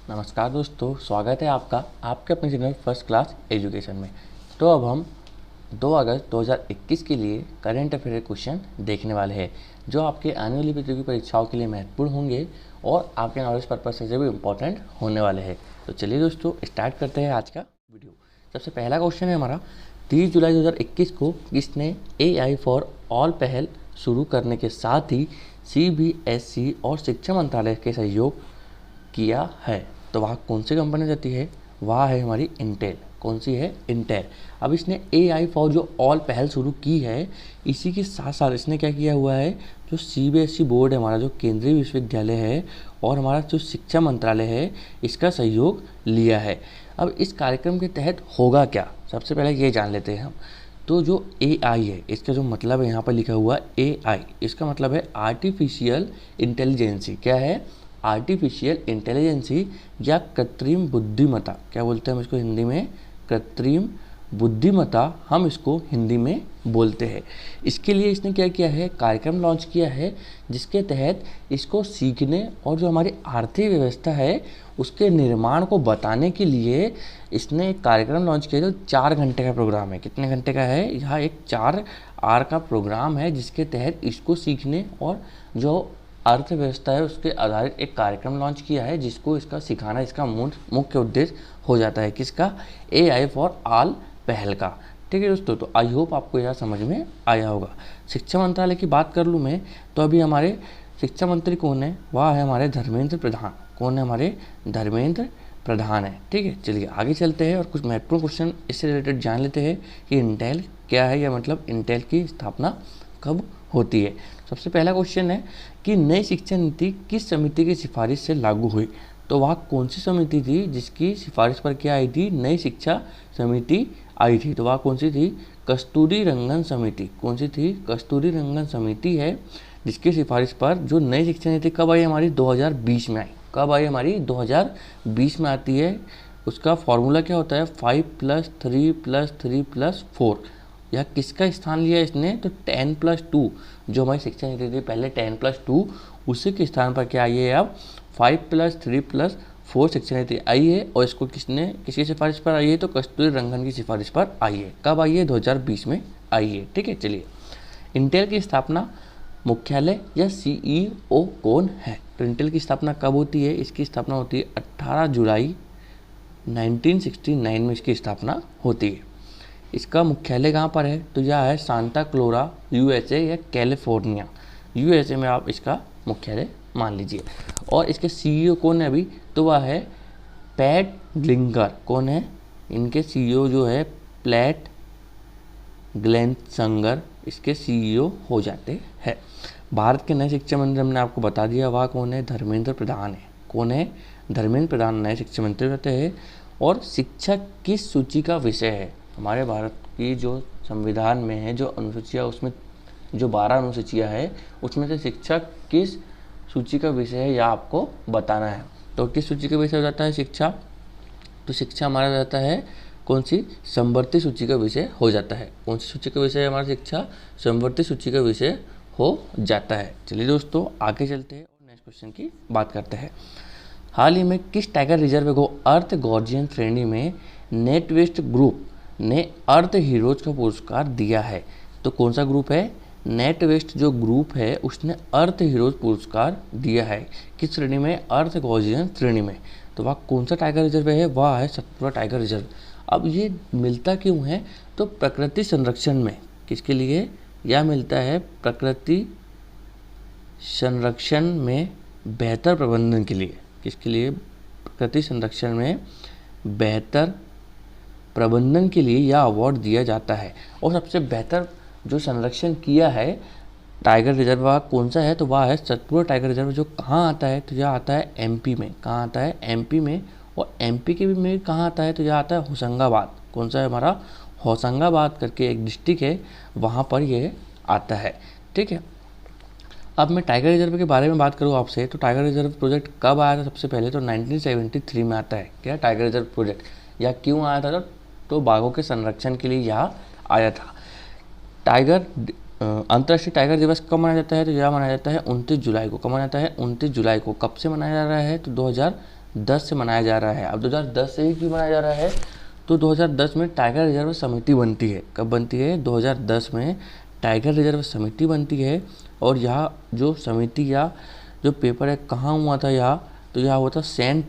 नमस्कार दोस्तों, स्वागत है आपका आपके अपने चैनल फर्स्ट क्लास एजुकेशन में। तो अब हम 2 अगस्त 2021 के लिए करंट अफेयर क्वेश्चन देखने वाले हैं, जो आपके आने वाली प्रतियोगी परीक्षाओं के लिए महत्वपूर्ण होंगे और आपके नॉलेज पर्पज से भी इम्पोर्टेंट होने वाले हैं। तो चलिए दोस्तों, स्टार्ट करते हैं आज का वीडियो। सबसे पहला क्वेश्चन है हमारा, 30 जुलाई 2021 को किसने AI फॉर ऑल पहल शुरू करने के साथ ही CBSE और शिक्षा मंत्रालय के सहयोग किया है? तो वह कौन सी कंपनी रहती है? वह है हमारी इंटेल। कौन सी है? इंटेल। अब इसने AI फॉर जो ऑल पहल शुरू की है, इसी के साथ साथ इसने क्या किया हुआ है, जो CBSE बोर्ड है हमारा, जो केंद्रीय विश्वविद्यालय है, और हमारा जो शिक्षा मंत्रालय है, इसका सहयोग लिया है। अब इस कार्यक्रम के तहत होगा क्या, सबसे पहले ये जान लेते हैं हम। तो जो AI है, इसका जो मतलब है यहाँ पर लिखा हुआ AI, इसका मतलब है आर्टिफिशियल इंटेलिजेंसी। क्या है? आर्टिफिशियल इंटेलिजेंसी या कृत्रिम बुद्धिमत्ता। क्या बोलते हैं हम इसको हिंदी में? कृत्रिम बुद्धिमत्ता हम इसको हिंदी में बोलते हैं। इसके लिए इसने क्या किया है, कार्यक्रम लॉन्च किया है, जिसके तहत इसको सीखने और जो हमारी आर्थिक व्यवस्था है उसके निर्माण को बताने के लिए इसने एक कार्यक्रम लॉन्च किया, जो 4 घंटे का प्रोग्राम है। कितने घंटे का है? यह एक 4 आवर का प्रोग्राम है, जिसके तहत इसको सीखने और जो अर्थव्यवस्था है उसके आधारित एक कार्यक्रम लॉन्च किया है, जिसको इसका सिखाना इसका मुख्य उद्देश्य हो जाता है। किसका? AI फॉर ऑल पहल का। ठीक है दोस्तों, तो आई होप आपको यह समझ में आया होगा। शिक्षा मंत्रालय की बात कर लूँ मैं, तो अभी हमारे शिक्षा मंत्री कौन है? वह है हमारे धर्मेंद्र प्रधान। कौन है? हमारे धर्मेंद्र प्रधान है। ठीक है, चलिए आगे चलते हैं और कुछ महत्वपूर्ण क्वेश्चन इससे रिलेटेड जान लेते हैं कि इंटेल क्या है, या मतलब इंटेल की स्थापना कब होती है। सबसे पहला क्वेश्चन है कि नई शिक्षा नीति किस समिति की सिफारिश से लागू हुई? तो वह कौन सी समिति थी जिसकी सिफारिश पर क्या आई थी? नई शिक्षा समिति आई थी। तो वह कौन सी थी? कस्तूरी रंगन समिति। कौन सी थी? कस्तूरी रंगन समिति है, जिसकी सिफारिश पर जो नई शिक्षा नीति कब आई? हमारी 2020 में आई। कब आई? हमारी 2020 में आती है। उसका फॉर्मूला क्या होता है? 5+3+3+4। यह किसका स्थान लिया इसने? तो 10+2, जो हमारी शिक्षा नीति थी पहले 10+2, उसी के स्थान पर क्या आई है अब? 5+3+4 शिक्षा नीति आई है। और इसको किसकी सिफारिश पर आई है? तो कस्तूरी रंगन की सिफारिश पर आई है। कब आई है? 2020 में आई है। ठीक है, चलिए। इंटेल की स्थापना मुख्यालय या CEO कौन है? तो इंटेल की स्थापना कब होती है? इसकी स्थापना होती है 18 जुलाई 1969 में इसकी स्थापना होती है। इसका मुख्यालय कहाँ पर है? तो यह है सांता क्लोरा, USA या कैलिफोर्निया, USA में आप इसका मुख्यालय मान लीजिए। और इसके CEO कौन है अभी? तो वह है पैट ग्लिंगर। कौन है? इनके CEO जो है प्लेट ग्लेनसंगर, इसके CEO हो जाते हैं। भारत के नए शिक्षा मंत्री हमने आपको बता दिया, वह कौन है? धर्मेंद्र प्रधान है। कौन है? धर्मेंद्र प्रधान नए शिक्षा मंत्री रहते हैं। और शिक्षा किस सूची का विषय है? हमारे भारत की जो संविधान में है जो अनुसूचियाँ, उसमें जो 12 अनुसूचियाँ है, उसमें से शिक्षा किस सूची का विषय है, यह आपको बताना है। तो किस सूची का विषय हो जाता है शिक्षा? तो शिक्षा हमारा रहता है कौन सी? समवर्ती सूची का विषय हो जाता है। कौन सी सूची का विषय है हमारा? शिक्षा समवर्ती सूची का विषय हो जाता है। चलिए दोस्तों, आगे चलते हैं और नेक्स्ट क्वेश्चन की बात करते हैं। हाल ही में किस टाइगर रिजर्व को अर्थ गार्जियन श्रेणी में नेटवेस्ट ग्रुप ने अर्थ हीरोज का पुरस्कार दिया है? तो कौन सा ग्रुप है? नेटवेस्ट जो ग्रुप है उसने अर्थ हीरोज पुरस्कार दिया है। किस श्रेणी में? अर्थ गार्जियन श्रेणी में। तो वह कौन सा टाइगर रिजर्व है? वह है सतपुड़ा टाइगर रिजर्व। अब ये मिलता क्यों है? तो प्रकृति संरक्षण में। किसके लिए यह मिलता है? प्रकृति संरक्षण में बेहतर प्रबंधन के लिए। किसके लिए? प्रकृति संरक्षण में बेहतर प्रबंधन के लिए यह अवार्ड दिया जाता है। और सबसे बेहतर जो संरक्षण किया है टाइगर रिजर्व, वह कौन सा है? तो वह है सतपुड़ा टाइगर रिजर्व। जो कहाँ आता है? तो यह आता है MP में। कहाँ आता है? MP में। और MP के भी में कहाँ आता है? तो यह आता है होशंगाबाद। कौन सा है हमारा? होशंगाबाद करके एक डिस्ट्रिक्ट है, वहाँ पर यह आता है। ठीक है, अब मैं टाइगर रिजर्व के बारे में बात करूँ आपसे, तो टाइगर रिजर्व प्रोजेक्ट कब आया था? सबसे पहले तो 1973 में आता है। क्या टाइगर रिजर्व प्रोजेक्ट? यह क्यों आया था? तो बाघों के संरक्षण के लिए यह आया था। टाइगर अंतर्राष्ट्रीय टाइगर दिवस कब मनाया जाता है? तो यह मनाया जाता है 29 जुलाई को। कब मनाया जाता है? 29 जुलाई को। कब से मनाया जा रहा है? तो 2010 से मनाया जा रहा है। अब 2010 से ही क्यों मनाया जा रहा है? तो 2010 में टाइगर रिजर्व समिति बनती है। कब बनती है? 2010 में टाइगर रिजर्व समिति बनती है। और यह जो समिति या जो पेपर है कहाँ हुआ था यह? तो यह हुआ था सेंट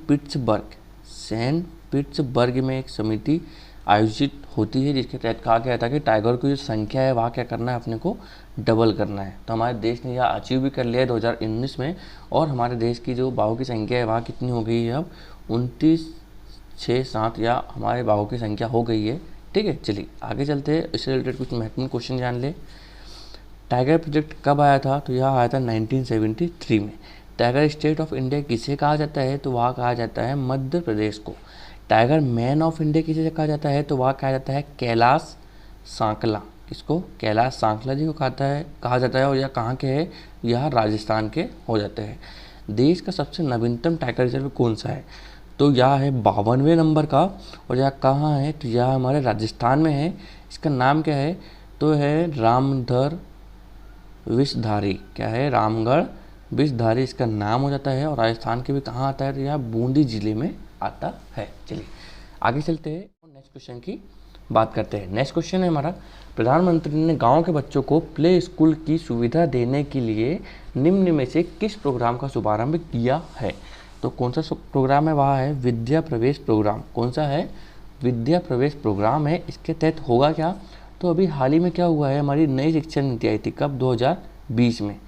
पीटर्सबर्ग में एक समिति आयोजित होती है, जिसके तहत कहा गया था कि टाइगर की जो संख्या है वहाँ क्या करना है, अपने को डबल करना है। तो हमारे देश ने यह अचीव भी कर लिया है 2019 में। और हमारे देश की जो बाघों की संख्या है वहाँ कितनी हो गई है? अब 29,607 या हमारे बाघों की संख्या हो गई है। ठीक है, चलिए आगे चलते हैं। इससे रिलेटेड कुछ महत्वपूर्ण क्वेश्चन जान ले। टाइगर प्रोजेक्ट कब आया था? तो यह आया था 1973 में। टाइगर स्टेट ऑफ इंडिया किसे कहा जाता है? तो वहाँ कहा जाता है मध्य प्रदेश को। टाइगर मैन ऑफ इंडिया किसे कहा जाता है? तो वहाँ कहा जाता है कैलाश सांकला। किसको? कैलाश सांकला जी को कहा जाता है। और यह कहाँ के है? यह राजस्थान के हो जाते हैं। देश का सबसे नवीनतम टाइगर रिजर्व कौन सा है? तो यह है 52वें नंबर का। और यह कहाँ है? तो यह हमारे राजस्थान में है। इसका नाम क्या है? तो है रामगढ़ विषधारी। क्या है? रामगढ़ विषधारी इसका नाम हो जाता है। और राजस्थान के भी कहाँ आता है? तो यह बूंदी जिले में आता है। चलिए आगे चलते हैं, नेक्स्ट क्वेश्चन की बात करते हैं। नेक्स्ट क्वेश्चन है हमारा, प्रधानमंत्री ने गांव के बच्चों को प्ले स्कूल की सुविधा देने के लिए निम्न में से किस प्रोग्राम का शुभारंभ किया है? तो कौन सा प्रोग्राम है? वह है विद्या प्रवेश प्रोग्राम। कौन सा है? विद्या प्रवेश प्रोग्राम है। इसके तहत होगा क्या? तो अभी हाल ही में क्या हुआ है, हमारी नई शिक्षा नीति आई थी। कब? 2020 में।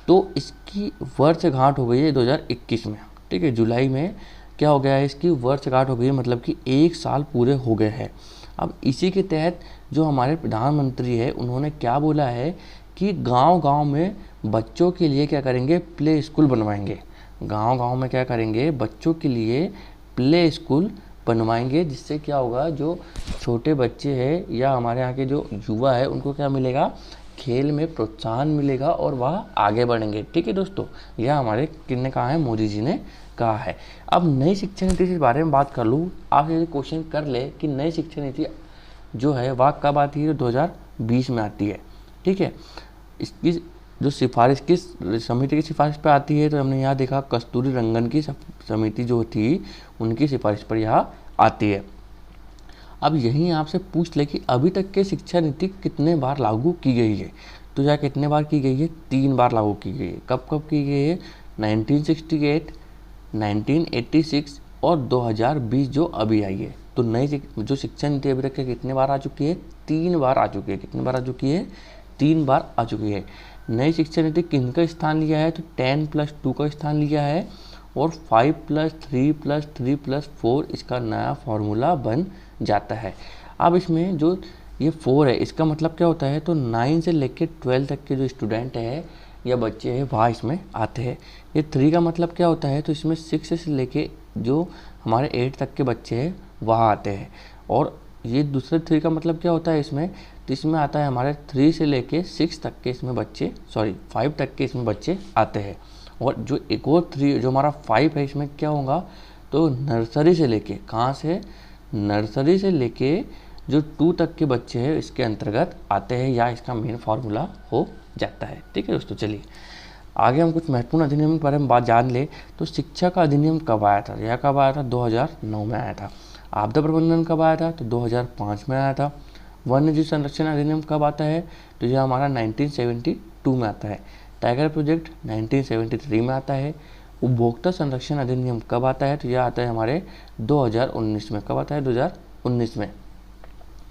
तो इसकी वर्षगांठ हो गई है 2021 में। ठीक है, जुलाई में क्या हो गया है, इसकी वर्षगांठ हो गई है, मतलब कि 1 साल पूरे हो गए हैं। अब इसी के तहत जो हमारे प्रधानमंत्री है उन्होंने क्या बोला है कि गांव-गांव में बच्चों के लिए क्या करेंगे? प्ले स्कूल बनवाएंगे। गांव-गांव में क्या करेंगे? बच्चों के लिए प्ले स्कूल बनवाएंगे, जिससे क्या होगा, जो छोटे बच्चे हैं या हमारे यहाँ के जो युवा है उनको क्या मिलेगा? खेल में प्रोत्साहन मिलेगा और वह आगे बढ़ेंगे। ठीक है दोस्तों, यह हमारे किसने कहा है? मोदी जी ने कहा है। अब नई शिक्षा नीति के बारे में बात कर लूँ। आप यदि क्वेश्चन कर ले कि नई शिक्षा नीति जो है वह कब आती है? तो 2020 में आती है। ठीक है, इसकी जो सिफारिश किस समिति की सिफारिश पर आती है? तो हमने यहाँ देखा कस्तूरी रंगन की समिति जो थी उनकी सिफारिश पर यह आती है। अब यहीं आपसे पूछ ले कि अभी तक के शिक्षा नीति कितने बार लागू की गई है? तो यह कितने बार की गई है? 3 बार लागू की गई है। कब कब की गई है? 1968, 1986 और 2020 जो अभी आई है। तो नई जो शिक्षा नीति अभी तक कितने बार आ चुकी है? 3 बार आ चुकी है। कितने बार आ चुकी है? 3 बार आ चुकी है। नई शिक्षा नीति किनका स्थान लिया है? तो 10+2 का स्थान लिया है। और 5+3+3+4 इसका नया फॉर्मूला बन जाता है। अब इसमें जो ये 4 है इसका मतलब क्या होता है? तो 9 से लेकर 12 तक के जो स्टूडेंट है या बच्चे हैं वह इसमें आते हैं। ये 3 का मतलब क्या होता है? तो इसमें 6 से लेके जो हमारे 8 तक के बच्चे हैं वह आते हैं। और ये दूसरे 3 का मतलब क्या होता है इसमें? तो इसमें आता है हमारे 3 से लेके 6 तक के इसमें बच्चे 5 तक के इसमें बच्चे आते हैं। और जो एक और 3 जो हमारा 5 है इसमें क्या होगा? तो नर्सरी से लेके, कहाँ से? नर्सरी से लेके जो 2 तक के बच्चे हैं इसके अंतर्गत आते हैं या इसका मेन फार्मूला हो जाता है। ठीक है दोस्तों, चलिए आगे हम कुछ महत्वपूर्ण अधिनियम के बारे में बात जान ले। तो शिक्षा का अधिनियम कब आया था? यह कब आया था? 2009 में आया था। आपदा प्रबंधन कब आया था? तो 2005 में आया था। वन्य जीव संरक्षण अधिनियम कब आता है? तो यह हमारा 1972 में आता है। टाइगर प्रोजेक्ट 1973 में आता है। उपभोक्ता संरक्षण अधिनियम कब आता है? तो यह आता है हमारे 2019 में। कब आता है? 2019 में।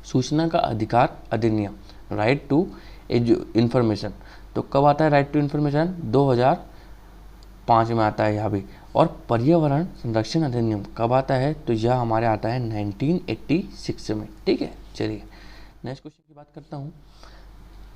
सूचना का अधिकार अधिनियम, राइट टू इंफॉर्मेशन, तो कब आता है राइट टू इंफॉर्मेशन? 2005 में आता है यह भी। और पर्यावरण संरक्षण अधिनियम कब आता है? तो यह हमारे आता है 1986 में। ठीक है, चलिए नेक्स्ट क्वेश्चन की बात करता हूँ।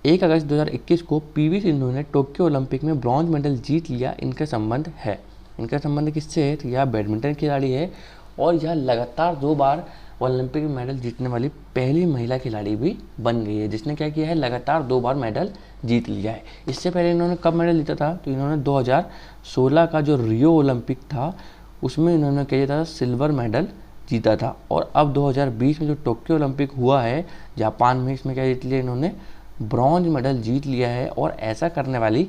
1 अगस्त 2021 को पीवी सिंधु ने टोक्यो ओलंपिक में ब्रॉन्ज मेडल जीत लिया। इनका संबंध है, इनका संबंध किससे है? तो यह बैडमिंटन खिलाड़ी है और यह लगातार 2 बार ओलंपिक में मेडल जीतने वाली पहली महिला खिलाड़ी भी बन गई है, जिसने क्या किया है? लगातार 2 बार मेडल जीत लिया है। इससे पहले इन्होंने कब मेडल जीता था? तो इन्होंने 2016 का जो रियो ओलंपिक था उसमें इन्होंने क्या जीता था? सिल्वर मेडल जीता था। और अब 2020 में जो टोक्यो ओलंपिक हुआ है जापान में, इसमें क्या जीत लिया इन्होंने? ब्रॉन्ज मेडल जीत लिया है। और ऐसा करने वाली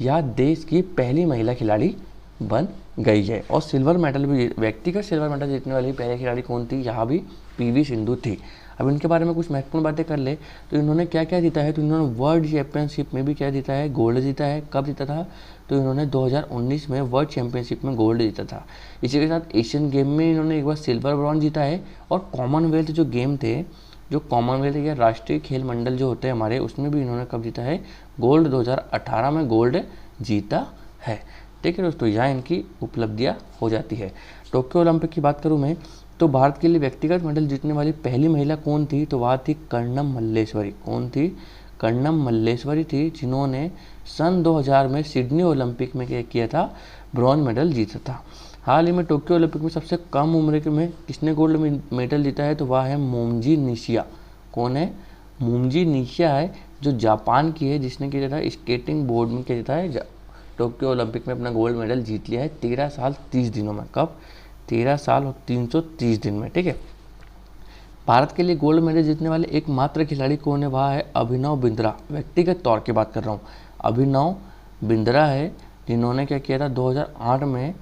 यह देश की पहली महिला खिलाड़ी बन गई है। और सिल्वर मेडल भी, व्यक्तिगत सिल्वर मेडल जीतने वाली पहले खिलाड़ी कौन थी, यहाँ भी पीवी सिंधु थी। अब इनके बारे में कुछ महत्वपूर्ण बातें कर ले तो इन्होंने क्या क्या जीता है, तो इन्होंने वर्ल्ड चैंपियनशिप में भी क्या जीता है, गोल्ड जीता है। कब जीता था, तो इन्होंने 2019 में वर्ल्ड चैंपियनशिप में गोल्ड जीता था। इसी के साथ एशियन गेम में इन्होंने एक बार सिल्वर ब्रॉन्ज जीता है। और कॉमनवेल्थ जो गेम थे, जो कॉमनवेल्थ या राष्ट्रीय खेल मंडल जो होते हैं हमारे, उसमें भी इन्होंने कब जीता है, गोल्ड 2018 में गोल्ड जीता है। ठीक है दोस्तों, यहाँ इनकी उपलब्धियाँ हो जाती है। टोक्यो ओलंपिक की बात करूँ मैं, तो भारत के लिए व्यक्तिगत मेडल जीतने वाली पहली महिला कौन थी, तो वह थी कर्णम मल्लेश्वरी। कौन थी, कर्णम मल्लेश्वरी थी, जिन्होंने सन 2000 में सिडनी ओलंपिक में क्या किया था, ब्रॉन्ज मेडल जीता था। हाल ही में टोक्यो ओलंपिक में सबसे कम उम्र के में किसने गोल्ड मेडल जीता है, तो वह है मोमजी निशिया। कौन है, मोमजी निशिया है, जो जापान की है, जिसने क्या था, स्केटिंग बोर्ड में क्या जीता है, टोक्यो ओलंपिक में अपना गोल्ड मेडल जीत लिया है 13 साल 30 दिनों में। कब, 13 साल और 330 दिन में। ठीक है, भारत के लिए गोल्ड मेडल जीतने वाले एकमात्र खिलाड़ी कौन है, वह है अभिनव बिंद्रा। व्यक्तिगत तौर की बात कर रहा हूँ, अभिनव बिंद्रा है, जिन्होंने क्या किया था, 2008 में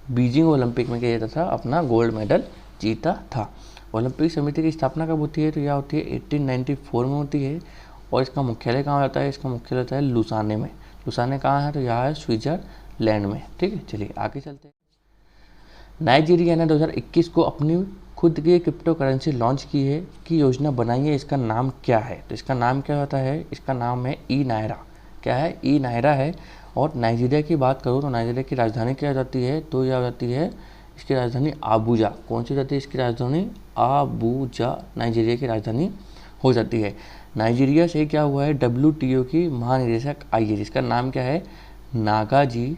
बीजिंग ओलंपिक में क्या जीता था, अपना गोल्ड मेडल जीता था। ओलंपिक समिति की स्थापना कब होती है, तो यह होती है 1894 में होती है। और इसका मुख्यालय कहाँ होता है, इसका मुख्यालय होता है लुसाने में। लुसाने कहाँ है, तो यहाँ है स्विट्जरलैंड में। ठीक है, चलिए आगे चलते हैं। नाइजीरिया ने 2021 को अपनी खुद की क्रिप्टो करेंसी लॉन्च की योजना बनाई है। इसका नाम क्या है, तो इसका नाम क्या होता है, इसका नाम है ई नायरा। क्या है, ई नायरा है। और नाइजीरिया की बात करूँ तो नाइजीरिया की राजधानी क्या हो जाती है, तो यह हो जाती है, इसकी राजधानी आबूजा। कौन सी जाती है, इसकी राजधानी आबूजा नाइजीरिया की राजधानी हो जाती है। नाइजीरिया से क्या हुआ है, WTO की महानिदेशक आई है, जिसका नाम क्या है, नागाजी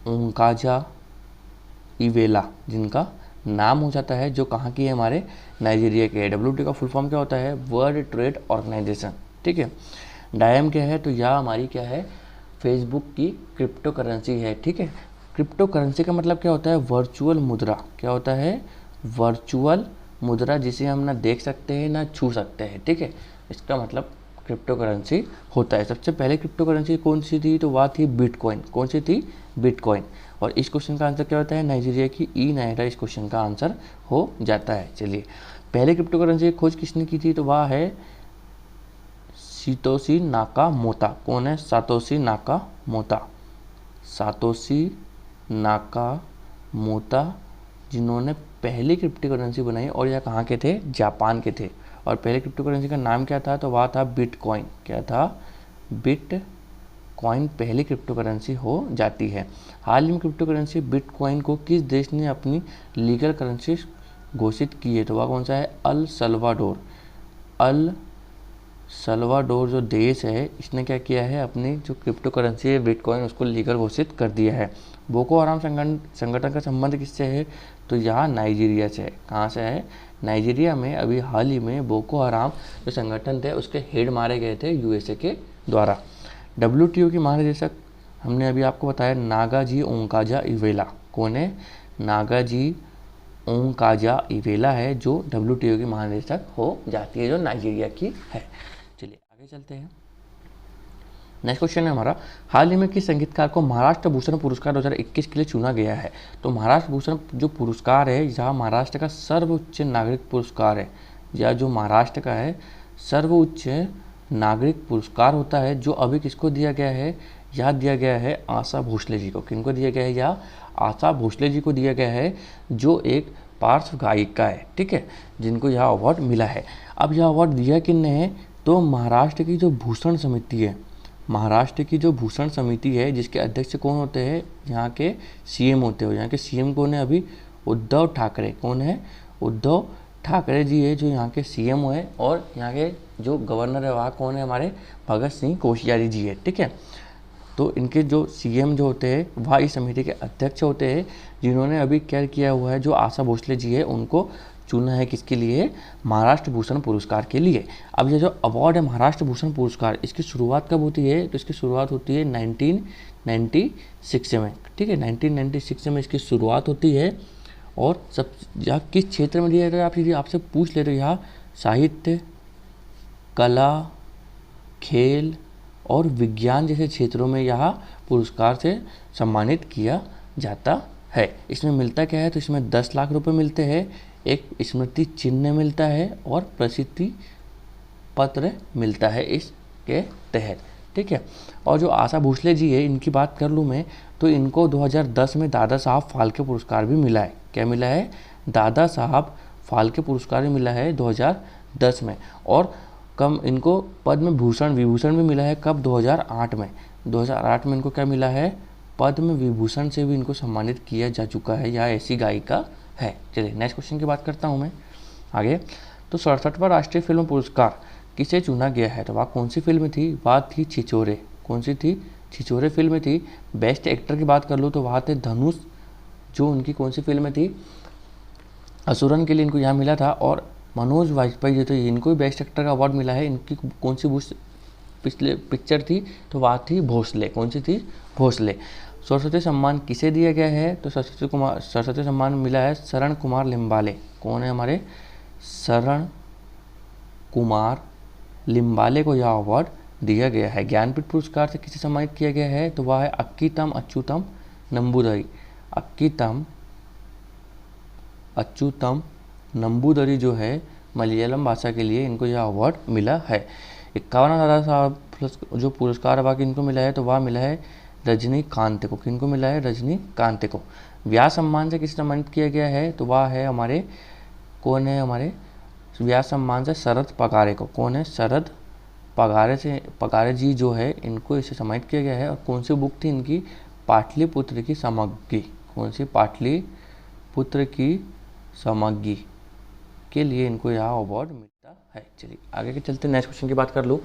ओंकाजा इवेला, जिनका नाम हो जाता है, जो कहाँ की है, हमारे नाइजीरिया के। WTO का फुल फॉर्म क्या होता है, वर्ल्ड ट्रेड ऑर्गेनाइजेशन। ठीक है, डायम क्या है, तो यह हमारी क्या है, फेसबुक की क्रिप्टो करेंसी है। ठीक है, क्रिप्टो करेंसी का मतलब क्या होता है, वर्चुअल मुद्रा। क्या होता है, वर्चुअल मुद्रा, जिसे हम ना देख सकते हैं ना छू सकते हैं। ठीक है, इसका मतलब क्रिप्टो करेंसी होता है। सबसे पहले क्रिप्टो करेंसी कौन सी थी, तो वह थी बिटकॉइन। कौन सी थी, बिटकॉइन। और इस क्वेश्चन का आंसर क्या होता है, नाइजीरिया की ई नायरा इस क्वेश्चन का आंसर हो जाता है। चलिए, पहले क्रिप्टो करेंसी की खोज किसने की थी, तो वह है सातोशी नाकामोतो। कौन है, सातोशी नाकामोतो। सातोशी नाकामोतो, जिन्होंने पहली क्रिप्टो करेंसी बनाई। और यह कहाँ के थे, जापान के थे। और पहले क्रिप्टो करेंसी का नाम क्या था, तो वह था बिटकॉइन। क्या था, बिटकॉइन पहली क्रिप्टो करेंसी हो जाती है। हाल ही में क्रिप्टो करेंसी बिटकॉइन को किस देश ने अपनी लीगल करेंसी घोषित की है, तो वह कौन सा है, अल सल्वाडोर। अल सल्वाडोर जो देश है, इसने क्या किया है, अपनी जो क्रिप्टो करेंसी है बिटकॉइन, उसको लीगल घोषित कर दिया है। बोको हराम संगठन का संबंध किससे है, तो यहाँ नाइजीरिया से है। कहाँ से है, नाइजीरिया में अभी हाल ही में बोको हराम जो संगठन थे, उसके हेड मारे गए थे USA के द्वारा। WTO की महानिदेशक हमने अभी आपको बताया, नागाजी ओंकाजा इवेला। कौन है, नागाजी ओंकाजा इवेला है, जो WTO की महानिदेशक हो जाती है, जो नाइजीरिया की है। चलिए आगे चलते हैं। नेक्स्ट क्वेश्चन है हमारा, हाल ही में किस संगीतकार को महाराष्ट्र भूषण पुरस्कार 2021 के लिए चुना गया है, तो महाराष्ट्र भूषण जो पुरस्कार है, यह महाराष्ट्र का सर्वोच्च नागरिक पुरस्कार है। यह जो महाराष्ट्र का है सर्वोच्च नागरिक पुरस्कार होता है, जो अभी किसको दिया गया है, यह दिया गया है आशा भोसले जी को। किनको दिया गया है, यह आशा भोसले जी को दिया गया है, जो एक पार्श्व गायिका है। ठीक है, जिनको यह अवार्ड मिला है। अब यह अवार्ड दिया किसने है, तो महाराष्ट्र की जो भूषण समिति है, महाराष्ट्र की जो भूषण समिति है, जिसके अध्यक्ष कौन होते हैं, यहाँ के CM होते हैं। यहाँ के CM कौन है, अभी उद्धव ठाकरे। कौन है, उद्धव ठाकरे जी है, जो यहाँ के CM है। और यहाँ के जो गवर्नर है वह कौन है, हमारे भगत सिंह कोश्यारी जी है। ठीक है, तो इनके जो CM जो होते हैं वह इस समिति के अध्यक्ष होते हैं, जिन्होंने अभी क्या किया हुआ है, जो आशा भोसले जी है उनको चुना है किसके लिए, महाराष्ट्र भूषण पुरस्कार के लिए। अब ये जो अवार्ड है महाराष्ट्र भूषण पुरस्कार, इसकी शुरुआत कब होती है, तो इसकी शुरुआत होती है 1996 में। ठीक है, 1996 में इसकी शुरुआत होती है। और सब यहाँ किस क्षेत्र में दिया जाता है, आप यदि आपसे पूछ ले तो यहाँ साहित्य, कला, खेल और विज्ञान जैसे क्षेत्रों में यह पुरस्कार से सम्मानित किया जाता है। इसमें मिलता क्या है, तो इसमें 10 लाख रुपए मिलते हैं, एक स्मृति चिन्ह मिलता है और प्रसिद्धि पत्र मिलता है इसके तहत, ठीक है। और जो आशा भोसले जी है, इनकी बात कर लूँ मैं, तो इनको 2010 में दादा साहब फाल्के पुरस्कार भी मिला है। क्या मिला है, दादा साहब फाल्के पुरस्कार भी मिला है 2010 में। और कम इनको पद्म भूषण विभूषण भी मिला है, कब, 2008 में। 2008 में इनको क्या मिला है, पद्म विभूषण से भी इनको सम्मानित किया जा चुका है, या ऐसी गायिका है। चलिए नेक्स्ट क्वेश्चन की बात करता हूँ मैं आगे। तो 67वां राष्ट्रीय फिल्म पुरस्कार किसे चुना गया है, तो वह कौन सी फिल्म थी, वह थी छिछोरे। कौन सी थी, छिछोरे फिल्म थी। बेस्ट एक्टर की बात कर लूँ तो वहाँ थे धनुष, जो उनकी कौन सी फिल्म थी, असुरन के लिए इनको यहाँ मिला था। और मनोज वाजपेयी जो थे, इनको भी बेस्ट एक्टर का अवार्ड मिला है। इनकी कौन सी पिछले पिक्चर थी, तो वह थी भोसले। कौन सी थी, भोसले। सरस्वती सम्मान किसे दिया गया है, तो सरस्वती सम्मान मिला है शरण कुमार लिम्बाले। कौन है हमारे, शरण कुमार लिम्बाले को यह अवार्ड दिया गया है। ज्ञानपीठ पुरस्कार से किसे सम्मानित किया गया है, तो वह है अक्कीतम अच्युतम नंबूदरी। अक्कीतम अच्युतम नंबूदरी जो है मलयालम भाषा के लिए, इनको यह अवार्ड मिला है। 51 दादा साहब जो पुरस्कार वह किनको मिला है, तो वह मिला है रजनीकांत को। किनको मिला है, रजनीकांत को। व्यास सम्मान से किसे सम्मानित किया गया है, तो वह है हमारे, कौन है हमारे, व्यास सम्मान से शरद पगारे को। कौन है, शरद पगारे जी जो है, इनको इसे सम्मानित किया गया है। और कौन सी बुक थी इनकी, पाटलिपुत्र की समग्गी। कौन सी, पाटलिपुत्र की समग्गी के लिए इनको यह अवार्ड मिलता है। चलिए आगे के चलते नेक्स्ट क्वेश्चन की बात कर लूँ।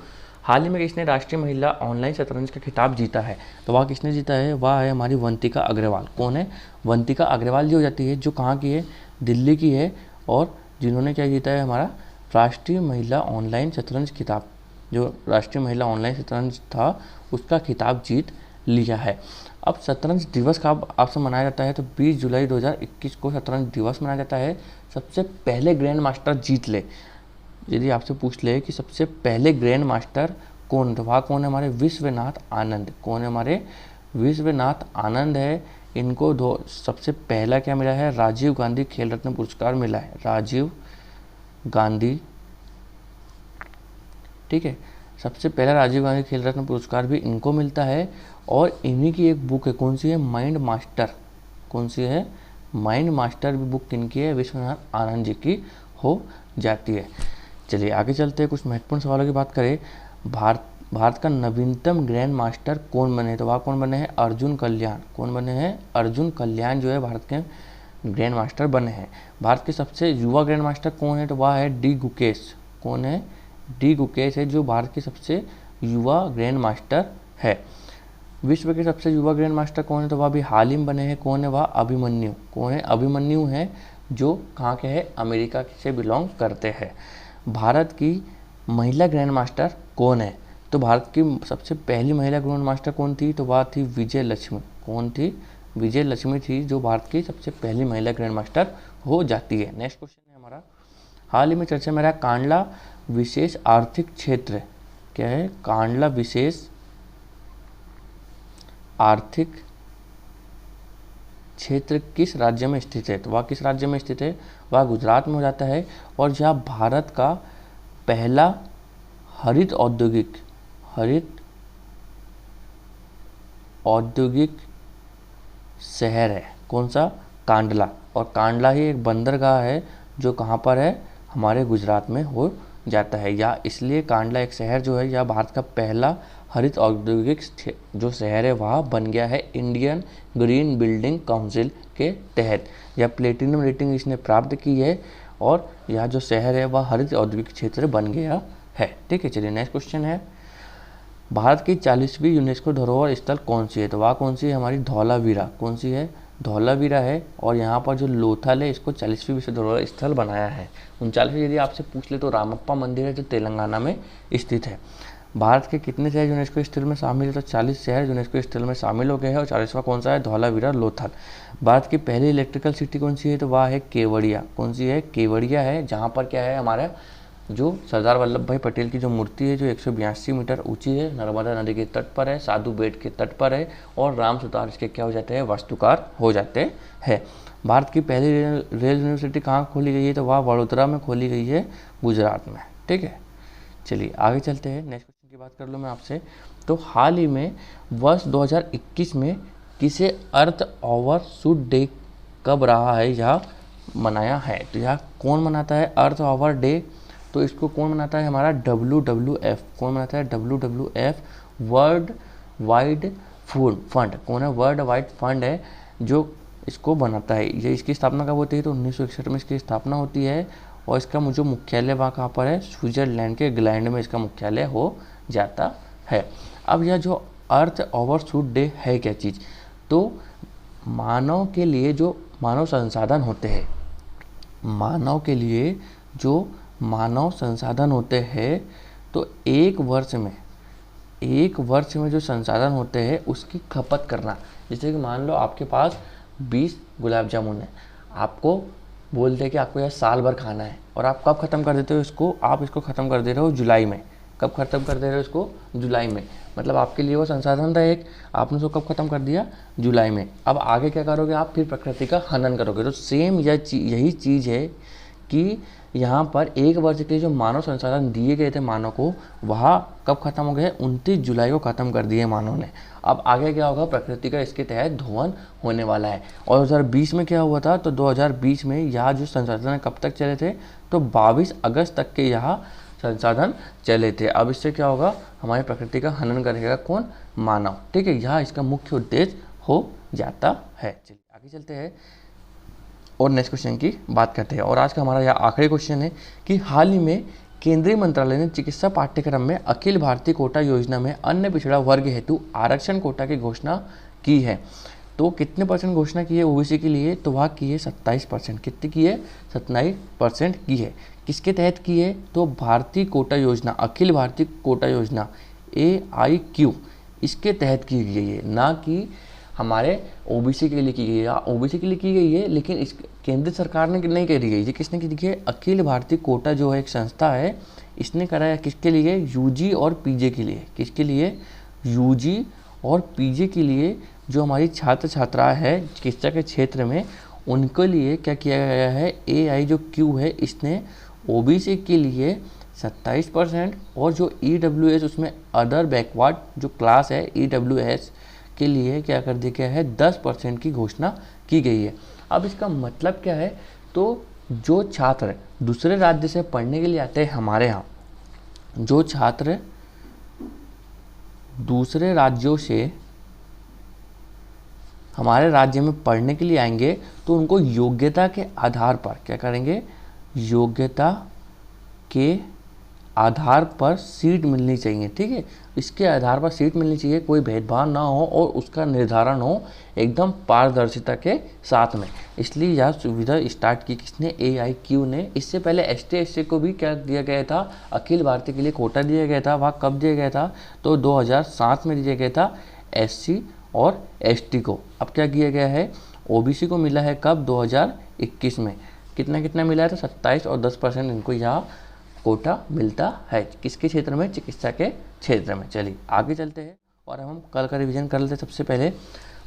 हाल ही में किसने राष्ट्रीय महिला ऑनलाइन शतरंज का खिताब जीता है, तो वह किसने जीता है, वह है हमारी वंतिका अग्रवाल। कौन है, वंतिका अग्रवाल जी हो जाती है, जो कहाँ की है, दिल्ली की है। और जिन्होंने क्या जीता है, हमारा राष्ट्रीय महिला ऑनलाइन शतरंज खिताब, जो राष्ट्रीय महिला ऑनलाइन शतरंज था उसका खिताब जीत लिया है। अब शतरंज दिवस कब आपसे मनाया जाता है, तो 20 जुलाई 2021 को शतरंज दिवस मनाया जाता है। सबसे पहले ग्रैंड मास्टर जीत ले, यदि आपसे पूछ ले कि सबसे पहले ग्रैंड मास्टर कौन, तो वह कौन है, हमारे विश्वनाथ आनंद। कौन है, हमारे विश्वनाथ आनंद है। इनको सबसे पहला क्या मिला है, राजीव गांधी खेल रत्न पुरस्कार मिला है। राजीव गांधी, ठीक है, सबसे पहला राजीव गांधी खेल रत्न पुरस्कार भी इनको मिलता है। और इन्हीं की एक बुक है, कौन सी है, माइंड मास्टर। कौन सी है, माइंड मास्टर भी बुक किनकी है, विश्वनाथ आनंद जी की हो जाती है। चलिए आगे चलते हैं, कुछ महत्वपूर्ण सवालों की बात करें। भारत का नवीनतम ग्रैंड मास्टर कौन बने, तो वह कौन बने हैं, अर्जुन कल्याण। कौन बने हैं, अर्जुन कल्याण जो है भारत के ग्रैंड मास्टर बने हैं। भारत के सबसे युवा ग्रैंड मास्टर कौन है, तो वह है डी गुकेश। कौन है, डी गुकेश है, जो भारत के सबसे युवा ग्रैंड मास्टर है। विश्व के सबसे युवा ग्रैंड मास्टर कौन है, तो वह भी हाल ही में बने हैं। कौन है, वह अभिमन्यु। कौन है, अभिमन्यु है, जो कहाँ के हैं, अमेरिका से बिलोंग करते हैं। भारत की महिला ग्रैंड मास्टर कौन है, तो भारत की सबसे पहली महिला ग्रैंड मास्टर कौन थी, तो वह थी विजय लक्ष्मी। कौन थी, विजय लक्ष्मी थी, जो भारत की सबसे पहली महिला ग्रैंड मास्टर हो जाती है। नेक्स्ट क्वेश्चन है हमारा, हाल ही में चर्चा में रहा कांडला विशेष आर्थिक क्षेत्र। क्या है, कांडला विशेष आर्थिक क्षेत्र किस राज्य में स्थित है, तो वह किस राज्य में स्थित है, वह गुजरात में हो जाता है। और जहाँ भारत का पहला हरित औद्योगिक शहर है, कौन सा, कांडला। और कांडला ही एक बंदरगाह है, जो कहाँ पर है, हमारे गुजरात में हो जाता है। या इसलिए कांडला एक शहर जो है, या भारत का पहला हरित औद्योगिक जो शहर है, वह बन गया है इंडियन ग्रीन बिल्डिंग काउंसिल के तहत। यह प्लेटिनम रेटिंग इसने प्राप्त की है, और यह जो शहर है वह हरित औद्योगिक क्षेत्र बन गया है। ठीक है, चलिए नेक्स्ट क्वेश्चन है, भारत की 40वीं यूनेस्को धरोहर स्थल कौन सी है, तो वह कौन सी है, हमारी धौलावीरा। कौन सी है, धौलावीरा है। और यहाँ पर जो लोथल है, इसको 40वीं विश्व धरोहर स्थल बनाया है। 39वीं यदि आपसे पूछ ले तो रामप्पा मंदिर है, जो तेलंगाना में स्थित है। भारत के कितने शहर यूनेस्को स्थल में शामिल है, तो 40 शहर यूनेस्को स्थल में शामिल हो गए हैं। और 40वां कौन सा है, धौलावीरा लोथल। भारत की पहली इलेक्ट्रिकल सिटी कौन सी है, तो वह है केवड़िया। कौन सी है, केवड़िया है, जहाँ पर क्या है, हमारा जो सरदार वल्लभ भाई पटेल की जो मूर्ति है जो 182 मीटर यूँची है, नर्मदा नदी के तट पर है, साधु बेट के तट पर है और राम सुतार इसके क्या हो जाते हैं, वास्तुकार हो जाते हैं। भारत की पहली रेल यूनिवर्सिटी कहाँ खोली गई है, तो वह वडोदरा में खोली गई है, गुजरात में। ठीक है, चलिए आगे चलते हैं। नेक्स्ट क्वेश्चन की बात कर लूँ मैं आपसे, तो हाल ही में वर्ष 2021 में किसे अर्थ ओवरशूट डे कब रहा है यह मनाया है, तो यह कौन मनाता है अर्थ ओवर डे, तो इसको कौन मनाता है, हमारा WWF। कौन मनाता है, WWF world wide food fund. कौन है, वर्ल्ड वाइड फंड है जो इसको बनाता है। ये इसकी स्थापना कब होती है, तो 1961 में इसकी स्थापना होती है और इसका जो मुख्यालय वहाँ कहाँ पर है, स्विट्जरलैंड के ग्लैंड में इसका मुख्यालय हो जाता है। अब यह जो अर्थ ओवरशूट डे है क्या चीज़, तो मानव के लिए जो मानव संसाधन होते हैं, मानव के लिए जो मानव संसाधन होते हैं, तो एक वर्ष में जो संसाधन होते हैं उसकी खपत करना। जैसे कि मान लो आपके पास 20 गुलाब जामुन है, आपको बोलते हैं कि आपको यह साल भर खाना है और आप कब ख़त्म कर देते हो इसको, आप इसको ख़त्म कर दे रहे हो जुलाई में। कब ख़त्म कर दे रहे हो इसको, जुलाई में। मतलब आपके लिए वो संसाधन था एक, आपने उसको कब ख़त्म कर दिया, जुलाई में। अब आगे क्या करोगे आप, फिर प्रकृति का हनन करोगे। तो सेम यही चीज़ है कि यहाँ पर एक वर्ष के लिए जो मानव संसाधन दिए गए थे मानव को, वह कब खत्म हो गए, 29 जुलाई को ख़त्म कर दिए मानव ने। अब आगे क्या होगा, प्रकृति का इसके तहत धोवन होने वाला है। और 2020 में क्या हुआ था, तो 2020 में यह जो संसाधन कब तक चले थे, तो 22 अगस्त तक के यह संसाधन चले थे। अब इससे क्या होगा, हमारी प्रकृति का हनन करेगा कौन, मानव। ठीक है, यह इसका मुख्य उद्देश्य हो जाता है। चलिए आगे चलते हैं और नेक्स्ट क्वेश्चन की बात करते हैं। और आज का हमारा यह आखिरी क्वेश्चन है कि हाल ही में केंद्रीय मंत्रालय ने चिकित्सा पाठ्यक्रम में अखिल भारतीय कोटा योजना में अन्य पिछड़ा वर्ग हेतु आरक्षण कोटा की घोषणा की है। तो कितने परसेंट घोषणा की है ओबीसी के लिए, तो वह की है 27%। कितनी की है, 27% की है। किसके तहत की है, तो भारतीय कोटा योजना, अखिल भारतीय कोटा योजना AIQ, इसके तहत की गई है, ना कि हमारे ओबीसी के लिए की गई है। ओबीसी के लिए की गई है, लेकिन इस केंद्र सरकार ने नहीं करी गई। ये किसने की है, अखिल भारतीय कोटा जो है एक संस्था है, इसने कराया किसके लिए, यूजी और पीजी के लिए। किसके लिए, यूजी और पीजी के लिए जो हमारी छात्र छात्राएं हैं चिकित्सा के क्षेत्र में, उनके लिए क्या किया गया है, AI जो Q है इसने ओबीसी के लिए 27% और जो EWS उसमें अदर बैकवर्ड जो क्लास है EWS के लिए क्या कर दिया गया है, 10% की घोषणा की गई है। अब इसका मतलब क्या है, तो जो छात्र दूसरे राज्य से पढ़ने के लिए आते हैं हमारे यहाँ, जो छात्र दूसरे राज्यों से हमारे राज्य में पढ़ने के लिए आएंगे, तो उनको योग्यता के आधार पर क्या करेंगे, योग्यता के आधार पर सीट मिलनी चाहिए। ठीक है, इसके आधार पर सीट मिलनी चाहिए, कोई भेदभाव ना हो और उसका निर्धारण हो एकदम पारदर्शिता के साथ में। इसलिए यह सुविधा स्टार्ट की किसने, AIQ ने। इससे पहले ST SC को भी क्या दिया गया था, अखिल भारतीय के लिए कोटा दिया गया था। वह कब दिया गया था, तो 2007 में दिया गया था SC और ST को। अब क्या किया गया है, OBC को मिला है कब, 2021 में। कितना मिला है, तो 27 और 10% इनको यहाँ कोटा मिलता है। किसके क्षेत्र में, चिकित्सा के क्षेत्र में। चलिए आगे चलते हैं और हम कल का रिवीजन कर लेते हैं। सबसे पहले,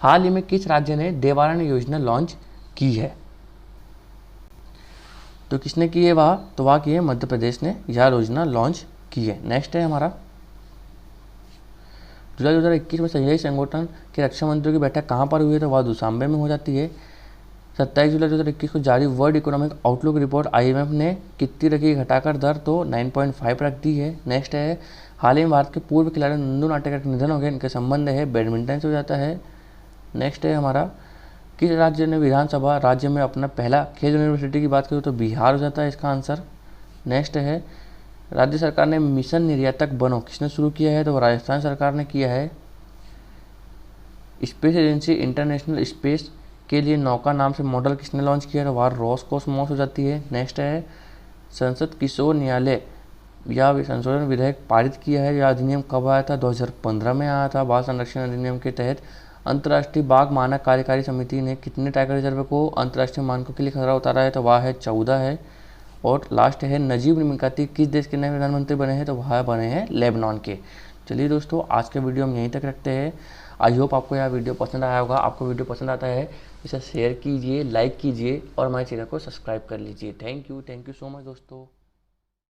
हाल ही में किस राज्य ने देवारण्य योजना लॉन्च की है, तो किसने की है वह, तो वह की है मध्य प्रदेश ने यह योजना लॉन्च की है। नेक्स्ट है हमारा, जुलाई 2021 में संघीय संगठन के रक्षा मंत्रियों की बैठक कहाँ पर हुई है, तो वह दुशांबे में हो जाती है। 27 जुलाई 2021 को जारी world economic outlook report IMF ने कितनी रखी घटाकर दर, तो 9.5 रख दी है। नेक्स्ट है, हाल ही में भारत के पूर्व खिलाड़ी नंदू नाटेकर का निधन हो गया, इनके संबंध है बैडमिंटन से हो जाता है। नेक्स्ट है हमारा, किस राज्य ने विधानसभा राज्य में अपना पहला खेल यूनिवर्सिटी की बात करें, तो बिहार हो जाता है इसका आंसर। नेक्स्ट है, राज्य सरकार ने मिशन निर्यातक बनो किसने शुरू किया है, तो राजस्थान सरकार ने किया है। स्पेस एजेंसी इंटरनेशनल स्पेस के लिए नौका नाम से मॉडल किसने लॉन्च किया, तो वह रोसकॉसमॉस हो जाती है। नेक्स्ट है, संसद किशोर न्यायालय या संशोधन विधेयक पारित किया है। यह अधिनियम कब आया था, 2015 में आया था। बाल संरक्षण अधिनियम के तहत अंतर्राष्ट्रीय बाघ मानक कार्यकारी समिति ने कितने टाइगर रिजर्व को अंतर्राष्ट्रीय मानकों के लिए खतरा उतारा है, तो वह है 14 है। और लास्ट है नजीब मिकाती किस देश के नए प्रधानमंत्री बने हैं, तो वह बने हैं लेबनान के। चलिए दोस्तों, आज के वीडियो हम यहीं तक रखते हैं। आई होप आपको यह वीडियो पसंद आया होगा। आपको वीडियो पसंद आता है इसे शेयर कीजिए, लाइक कीजिए और हमारे चैनल को सब्सक्राइब कर लीजिए। थैंक यू सो मच दोस्तों।